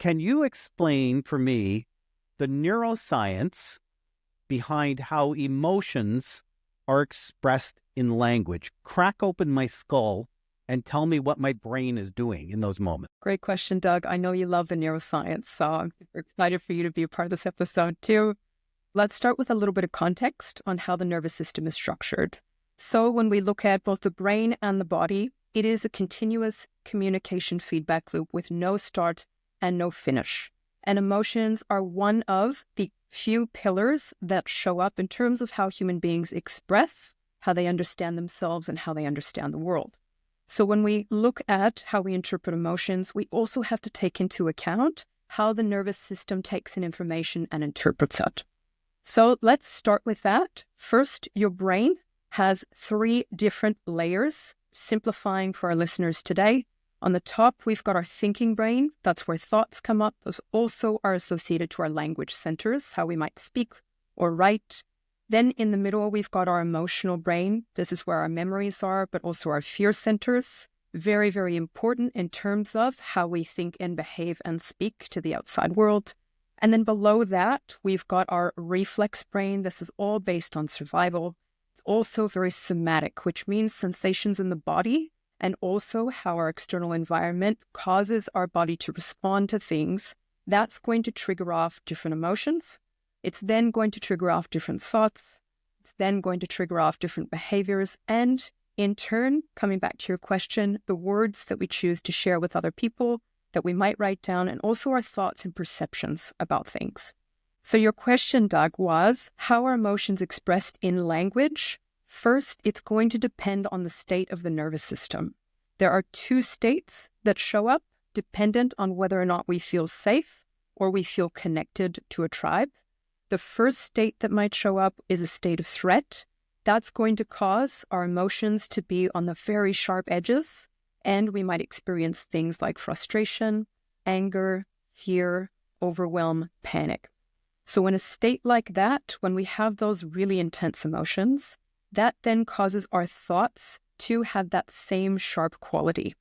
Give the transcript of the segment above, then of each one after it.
Can you explain for me the neuroscience behind how emotions are expressed in language? Crack open my skull and tell me what my brain is doing in those moments. Great question, Doug. I know you love the neuroscience, so I'm super excited for you to be a part of this episode too. Let's start with a little bit of context on how the nervous system is structured. So when we look at both the brain and the body, it is a continuous communication feedback loop with no start and no finish. And emotions are one of the few pillars that show up in terms of how human beings express, how they understand themselves, and how they understand the world. So when we look at how we interpret emotions, we also have to take into account how the nervous system takes in information and interprets it. So let's start with that. First, your brain has 3 different layers, simplifying for our listeners today. On the top, we've got our thinking brain. That's where thoughts come up. Those also are associated to our language centers, how we might speak or write. Then in the middle, we've got our emotional brain. This is where our memories are, but also our fear centers. Very, very important in terms of how we think and behave and speak to the outside world. And then below that, we've got our reflex brain. This is all based on survival. It's also very somatic, which means sensations in the body and also how our external environment causes our body to respond to things. That's going to trigger off different emotions. It's then going to trigger off different thoughts. It's then going to trigger off different behaviors. And in turn, coming back to your question, the words that we choose to share with other people that we might write down, and also our thoughts and perceptions about things. So your question, Doug, was how are emotions expressed in language? First, it's going to depend on the state of the nervous system. There are 2 states that show up dependent on whether or not we feel safe or we feel connected to a tribe. The first state that might show up is a state of threat. That's going to cause our emotions to be on the very sharp edges, and we might experience things like frustration, anger, fear, overwhelm, panic. So in a state like that, when we have those really intense emotions, that then causes our thoughts to have that same sharp quality.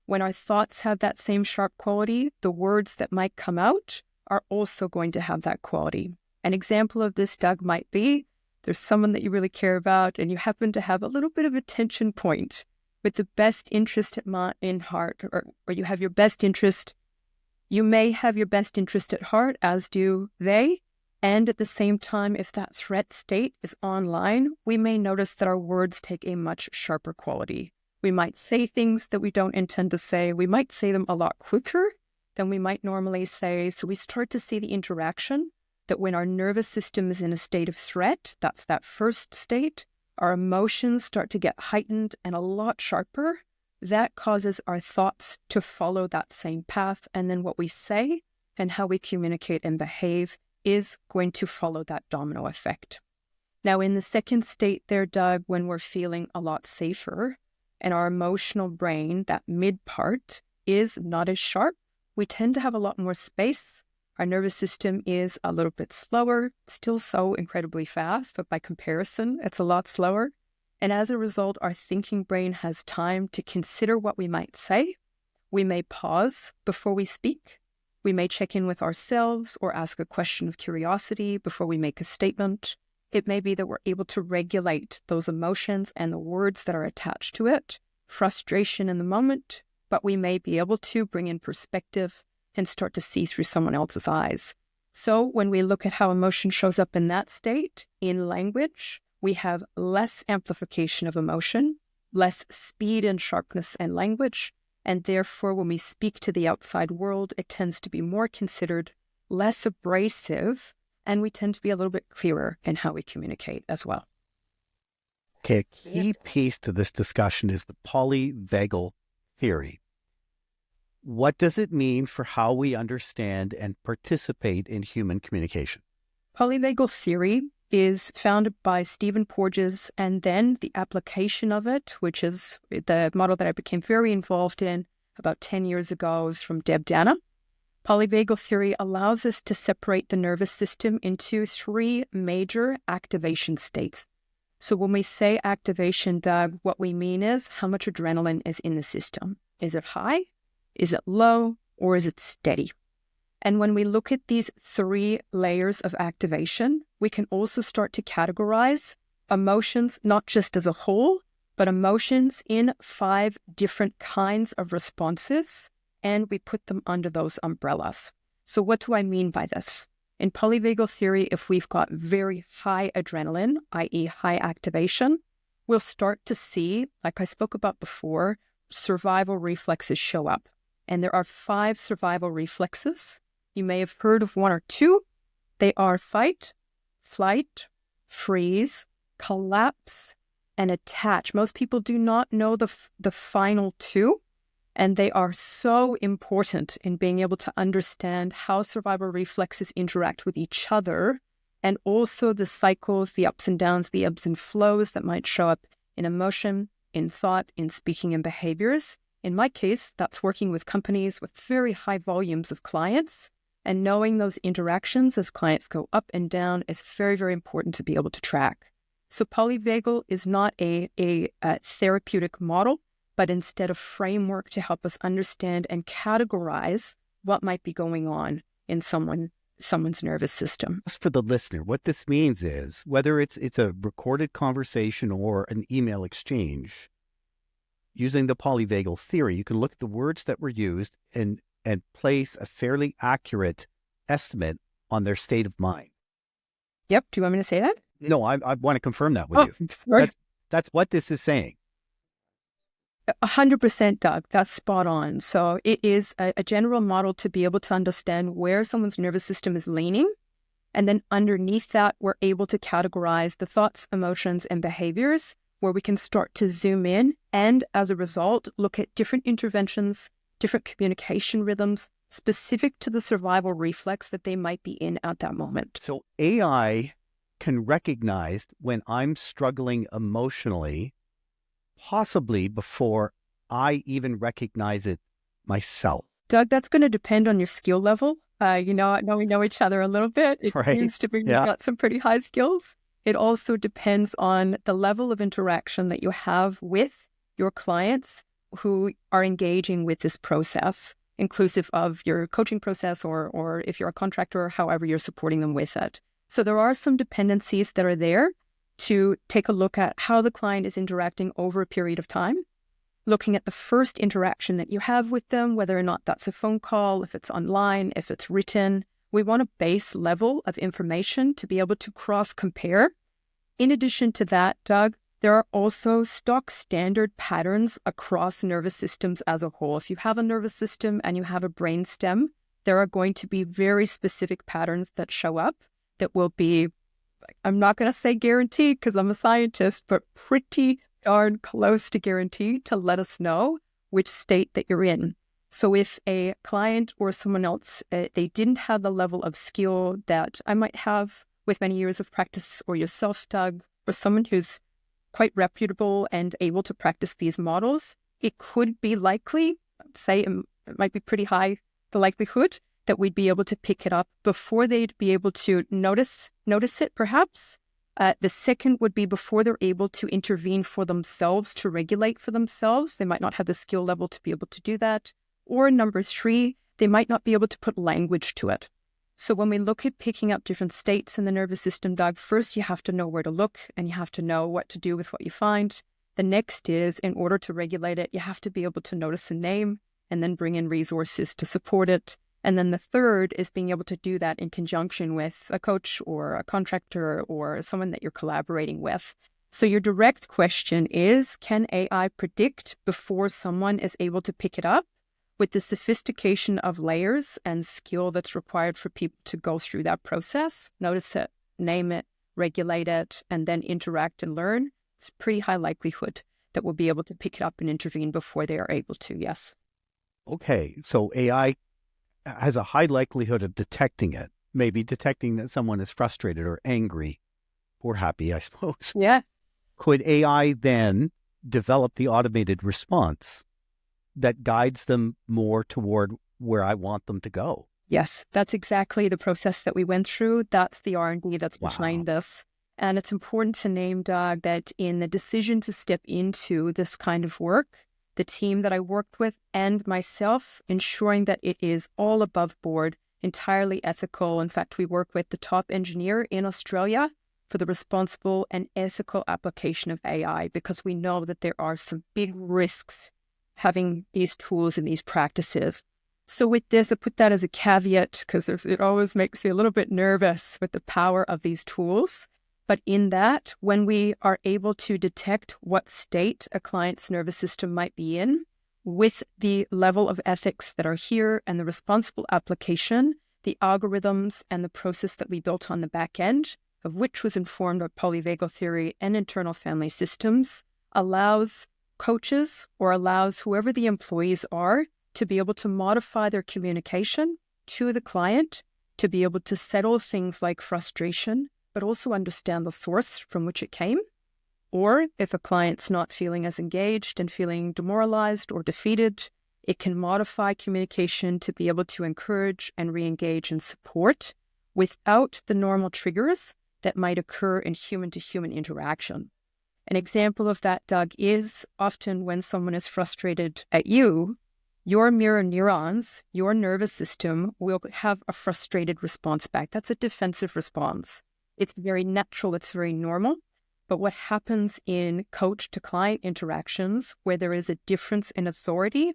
When our thoughts have that same sharp quality, the words that might come out are also going to have that quality. An example of this, Doug, might be there's someone that you really care about and you happen to have a little bit of a tension point with the best interest in heart, or you have your best interest. You may have your best interest at heart, as do they. And at the same time, if that threat state is online, we may notice that our words take a much sharper quality. We might say things that we don't intend to say. We might say them a lot quicker than we might normally say. So we start to see the interaction that when our nervous system is in a state of threat, that's that first state, our emotions start to get heightened and a lot sharper. That causes our thoughts to follow that same path. And then what we say and how we communicate and behave is going to follow that domino effect. Now, in the second state there, Doug, when we're feeling a lot safer and our emotional brain, that mid part, is not as sharp, we tend to have a lot more space. Our nervous system is a little bit slower, still so incredibly fast, but by comparison, it's a lot slower. And as a result, our thinking brain has time to consider what we might say. We may pause before we speak. We may check in with ourselves or ask a question of curiosity before we make a statement. It may be that we're able to regulate those emotions and the words that are attached to it, frustration in the moment, but we may be able to bring in perspective and start to see through someone else's eyes. So when we look at how emotion shows up in that state, in language, we have less amplification of emotion, less speed and sharpness in language, and therefore when we speak to the outside world, it tends to be more considered, less abrasive, and we tend to be a little bit clearer in how we communicate as well. Okay, a key piece to this discussion is the Polyvagal theory. What does it mean for how we understand and participate in human communication? Polyvagal theory is founded by Stephen Porges, and then the application of it, which is the model that I became very involved in about 10 years ago, is from Deb Dana. Polyvagal theory allows us to separate the nervous system into 3 major activation states. So when we say activation, Doug, what we mean is how much adrenaline is in the system. Is it high? Is it low? Or is it steady? And when we look at these 3 layers of activation, we can also start to categorize emotions, not just as a whole, but emotions in 5 different kinds of responses, and we put them under those umbrellas. So what do I mean by this? In polyvagal theory, if we've got very high adrenaline, i.e. high activation, we'll start to see, like I spoke about before, survival reflexes show up. And there are 5 survival reflexes. You may have heard of 1 or 2. They are fight, flight, freeze, collapse, and attach. Most people do not know the final 2, and they are so important in being able to understand how survival reflexes interact with each other, and also the cycles, the ups and downs, the ebbs and flows that might show up in emotion, in thought, in speaking and behaviors. In my case, that's working with companies with very high volumes of clients, and knowing those interactions as clients go up and down is very, very important to be able to track. So Polyvagal is not a therapeutic model, but instead a framework to help us understand and categorize what might be going on in someone's nervous system. Just for the listener, what this means is whether it's a recorded conversation or an email exchange, using the polyvagal theory, you can look at the words that were used and place a fairly accurate estimate on their state of mind. Yep. Do you want me to say that? No, I want to confirm that with you. Sorry. That's what this is saying. 100%, Doug. That's spot on. So it is a general model to be able to understand where someone's nervous system is leaning. And then underneath that, we're able to categorize the thoughts, emotions, and behaviors where we can start to zoom in. And as a result, look at different interventions, different communication rhythms, specific to the survival reflex that they might be in at that moment. So AI can recognize when I'm struggling emotionally, possibly before I even recognize it myself. Doug, that's going to depend on your skill level. I know we know each other a little bit. It Right. seems to be you've got some pretty high skills. It also depends on the level of interaction that you have with your clients who are engaging with this process, inclusive of your coaching process or if you're a contractor, however you're supporting them with it. So there are some dependencies that are there to take a look at how the client is interacting over a period of time, looking at the first interaction that you have with them, whether or not that's a phone call, if it's online, if it's written. We want a base level of information to be able to cross-compare. In addition to that, Doug, there are also stock standard patterns across nervous systems as a whole. If you have a nervous system and you have a brain stem, there are going to be very specific patterns that show up that will be, I'm not going to say guaranteed because I'm a scientist, but pretty darn close to guaranteed to let us know which state that you're in. So if a client or someone else, they didn't have the level of skill that I might have with many years of practice, or yourself, Doug, or someone who's quite reputable and able to practice these models, it could be likely, say it might be pretty high, the likelihood that we'd be able to pick it up before they'd be able to notice it, perhaps. The second would be before they're able to intervene for themselves, to regulate for themselves. They might not have the skill level to be able to do that. Or number 3, they might not be able to put language to it. So when we look at picking up different states in the nervous system, Doug, first you have to know where to look and you have to know what to do with what you find. The next is, in order to regulate it, you have to be able to notice a name and then bring in resources to support it. And then the third is being able to do that in conjunction with a coach or a contractor or someone that you're collaborating with. So your direct question is, can AI predict before someone is able to pick it up? With the sophistication of layers and skill that's required for people to go through that process, notice it, name it, regulate it, and then interact and learn, it's pretty high likelihood that we'll be able to pick it up and intervene before they are able to, yes. Okay, so AI has a high likelihood of detecting it, maybe detecting that someone is frustrated or angry or happy, I suppose. Yeah. Could AI then develop the automated response that guides them more toward where I want them to go? Yes, that's exactly the process that we went through. That's the R&D that's behind this. And it's important to name, Doug, that in the decision to step into this kind of work, the team that I worked with and myself, ensuring that it is all above board, entirely ethical. In fact, we work with the top engineer in Australia for the responsible and ethical application of AI, because we know that there are some big risks having these tools and these practices. So with this, I put that as a caveat, because it always makes you a little bit nervous with the power of these tools. But in that, when we are able to detect what state a client's nervous system might be in, with the level of ethics that are here and the responsible application, the algorithms and the process that we built on the back end, of which was informed by polyvagal theory and internal family systems, allows coaches or allows whoever the employees are to be able to modify their communication to the client, to be able to settle things like frustration, but also understand the source from which it came. Or if a client's not feeling as engaged and feeling demoralized or defeated, it can modify communication to be able to encourage and re-engage and support without the normal triggers that might occur in human-to-human interaction. An example of that, Doug, is often when someone is frustrated at you, your mirror neurons, your nervous system will have a frustrated response back. That's a defensive response. It's very natural, it's very normal. But what happens in coach-to-client interactions where there is a difference in authority,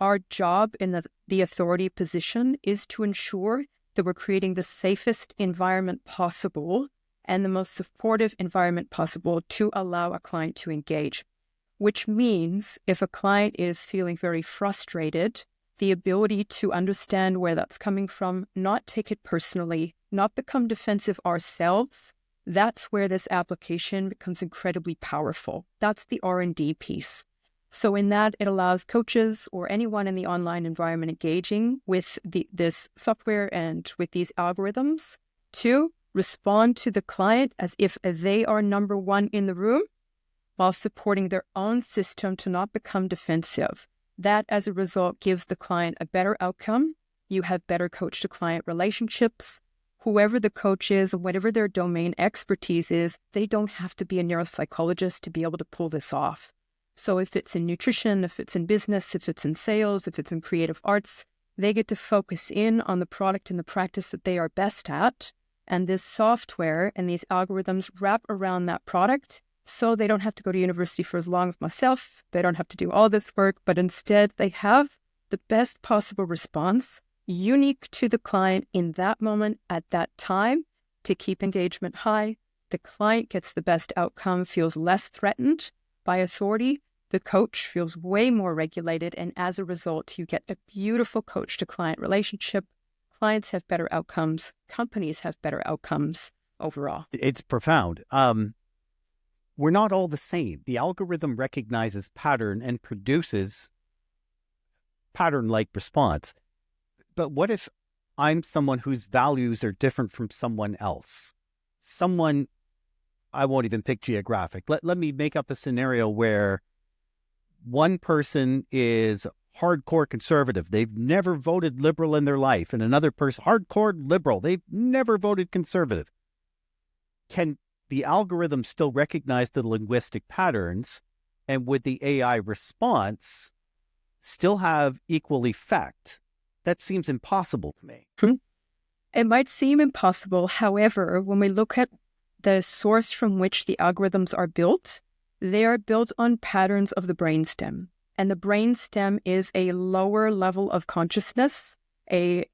our job in the authority position is to ensure that we're creating the safest environment possible and the most supportive environment possible to allow a client to engage. Which means if a client is feeling very frustrated, the ability to understand where that's coming from, not take it personally, not become defensive ourselves, that's where this application becomes incredibly powerful. That's the R&D piece. So in that, it allows coaches or anyone in the online environment engaging with this software and with these algorithms to respond to the client as if they are number one in the room, while supporting their own system to not become defensive. That, as a result, gives the client a better outcome. You have better coach-to-client relationships. Whoever the coach is, whatever their domain expertise is, they don't have to be a neuropsychologist to be able to pull this off. So if it's in nutrition, if it's in business, if it's in sales, if it's in creative arts, they get to focus in on the product and the practice that they are best at. And this software and these algorithms wrap around that product, so they don't have to go to university for as long as myself. They don't have to do all this work, but instead they have the best possible response, unique to the client in that moment at that time, to keep engagement high. The client gets the best outcome, feels less threatened by authority. The coach feels way more regulated. And as a result, you get a beautiful coach-to-client relationship. Clients have better outcomes. Companies have better outcomes overall. It's profound. We're not all the same. The algorithm recognizes pattern and produces pattern-like response. But what if I'm someone whose values are different from someone else? Someone, I won't even pick geographic. Let me make up a scenario where one person is hardcore conservative. They've never voted liberal in their life. And another person, hardcore liberal. They've never voted conservative. Can the algorithm still recognize the linguistic patterns, and would the AI response still have equal effect? That seems impossible to me. It might seem impossible. However, when we look at the source from which the algorithms are built, they are built on patterns of the brainstem. And the brainstem is a lower level of consciousness, a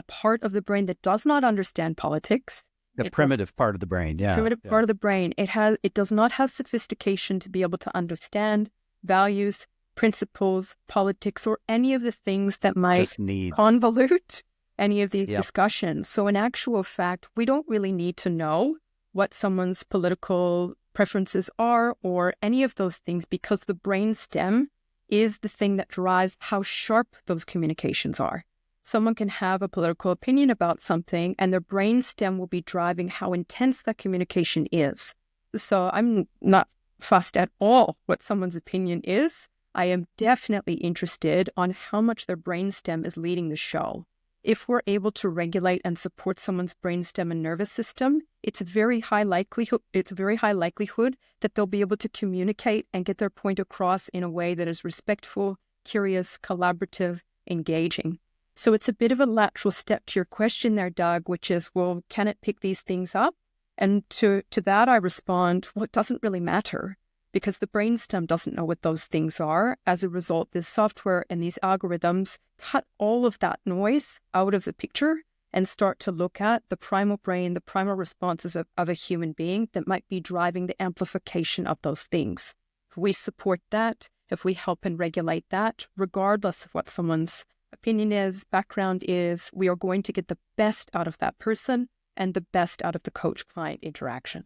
part of the brain that does not understand politics. The primitive part of the brain, yeah. Primitive part of the brain. It does not have sophistication to be able to understand values, principles, politics, or any of the things that might convolute any of these discussions. So in actual fact, we don't really need to know what someone's political preferences are or any of those things, because the brainstem is the thing that drives how sharp those communications are. Someone can have a political opinion about something and their brainstem will be driving how intense that communication is. So I'm not fussed at all what someone's opinion is. I am definitely interested on how much their brainstem is leading the show. If we're able to regulate and support someone's brainstem and nervous system, it's a very high likelihood that they'll be able to communicate and get their point across in a way that is respectful, curious, collaborative, engaging. So it's a bit of a lateral step to your question there, Doug, which is, well, can it pick these things up? And to that, I respond, well, it doesn't really matter because the brainstem doesn't know what those things are. As a result, this software and these algorithms cut all of that noise out of the picture and start to look at the primal brain, the primal responses of a human being that might be driving the amplification of those things. If we support that, if we help and regulate that, regardless of what someone's opinion is, background is, we are going to get the best out of that person and the best out of the coach-client interaction.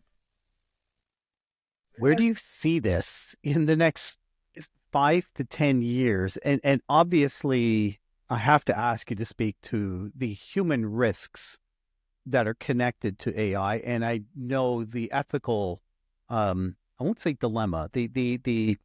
Where do you see this in the next 5 to 10 years? And obviously, I have to ask you to speak to the human risks that are connected to AI. And I know the ethical, I won't say dilemma, the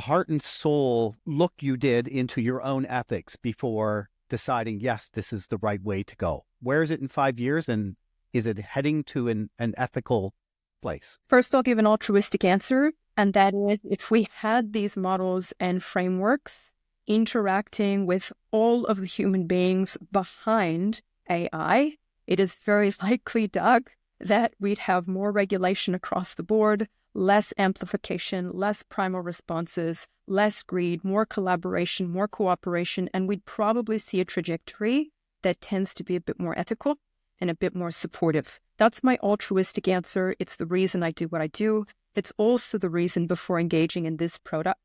heart and soul look you did into your own ethics before deciding, yes, this is the right way to go. Where is it in 5 years? And is it heading to an ethical place? First, I'll give an altruistic answer. And that is, if we had these models and frameworks interacting with all of the human beings behind AI, it is very likely, Doug, that we'd have more regulation across the board, less amplification, less primal responses, less greed, more collaboration, more cooperation, and we'd probably see a trajectory that tends to be a bit more ethical and a bit more supportive. That's my altruistic answer. It's the reason I do what I do. It's also the reason before engaging in this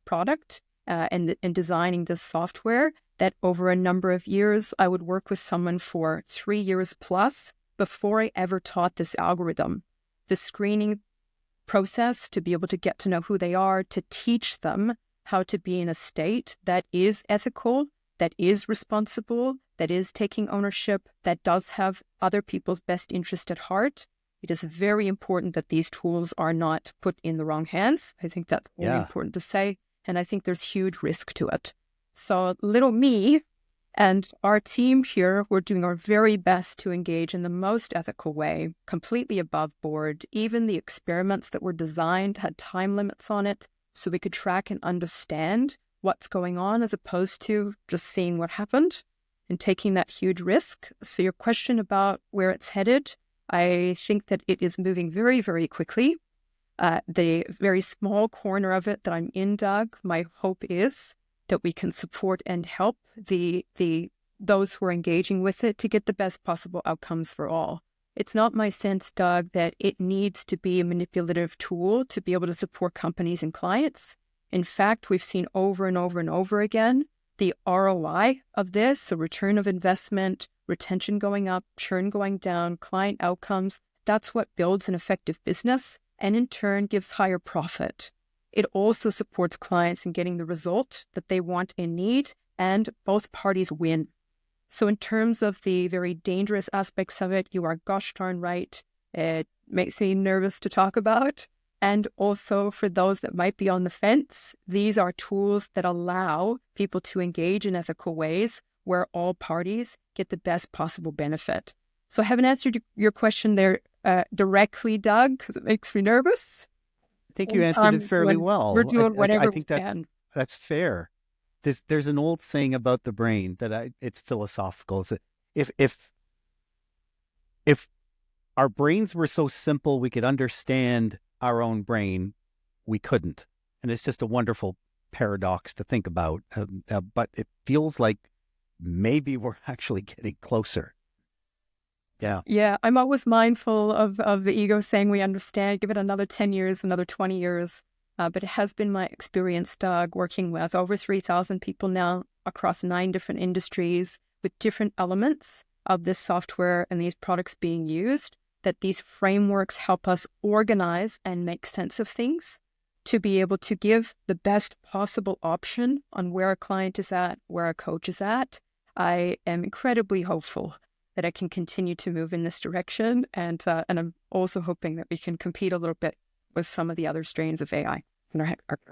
product and designing this software that over a number of years, I would work with someone for 3 years plus before I ever taught this algorithm. The screening process to be able to get to know who they are, to teach them how to be in a state that is ethical, that is responsible, that is taking ownership, that does have other people's best interest at heart. It is very important that these tools are not put in the wrong hands. I think that's really important to say. And I think there's huge risk to it. So little me and our team here, we're doing our very best to engage in the most ethical way, completely above board. Even the experiments that were designed had time limits on it, so we could track and understand what's going on as opposed to just seeing what happened and taking that huge risk. So your question about where it's headed, I think that it is moving very, very quickly. The very small corner of it that I'm in, Doug, my hope is that we can support and help those who are engaging with it to get the best possible outcomes for all. It's not my sense, Doug, that it needs to be a manipulative tool to be able to support companies and clients. In fact, we've seen over and over and over again the ROI of this, so return of investment, retention going up, churn going down, client outcomes. That's what builds an effective business and in turn gives higher profit. It also supports clients in getting the result that they want and need, and both parties win. So in terms of the very dangerous aspects of it, you are gosh darn right. It makes me nervous to talk about. And also for those that might be on the fence, these are tools that allow people to engage in ethical ways where all parties get the best possible benefit. So I haven't answered your question there directly, Doug, because it makes me nervous. I think you answered it fairly well. We're doing whatever I think we can. That's fair. There's an old saying about the brain that it's philosophical. Is that if our brains were so simple we could understand our own brain, we couldn't. And it's just a wonderful paradox to think about. But it feels like maybe we're actually getting closer. Yeah. Yeah, I'm always mindful of the ego saying we understand, give it another 10 years, another 20 years. But it has been my experience, Doug, working with over 3,000 people now across 9 different industries with different elements of this software and these products being used, that these frameworks help us organize and make sense of things to be able to give the best possible option on where a client is at, where a coach is at. I am incredibly hopeful that I can continue to move in this direction. And I'm also hoping that we can compete a little bit with some of the other strains of AI.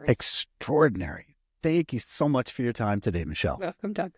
Extraordinary. Thank you so much for your time today, Michelle. Welcome, Doug.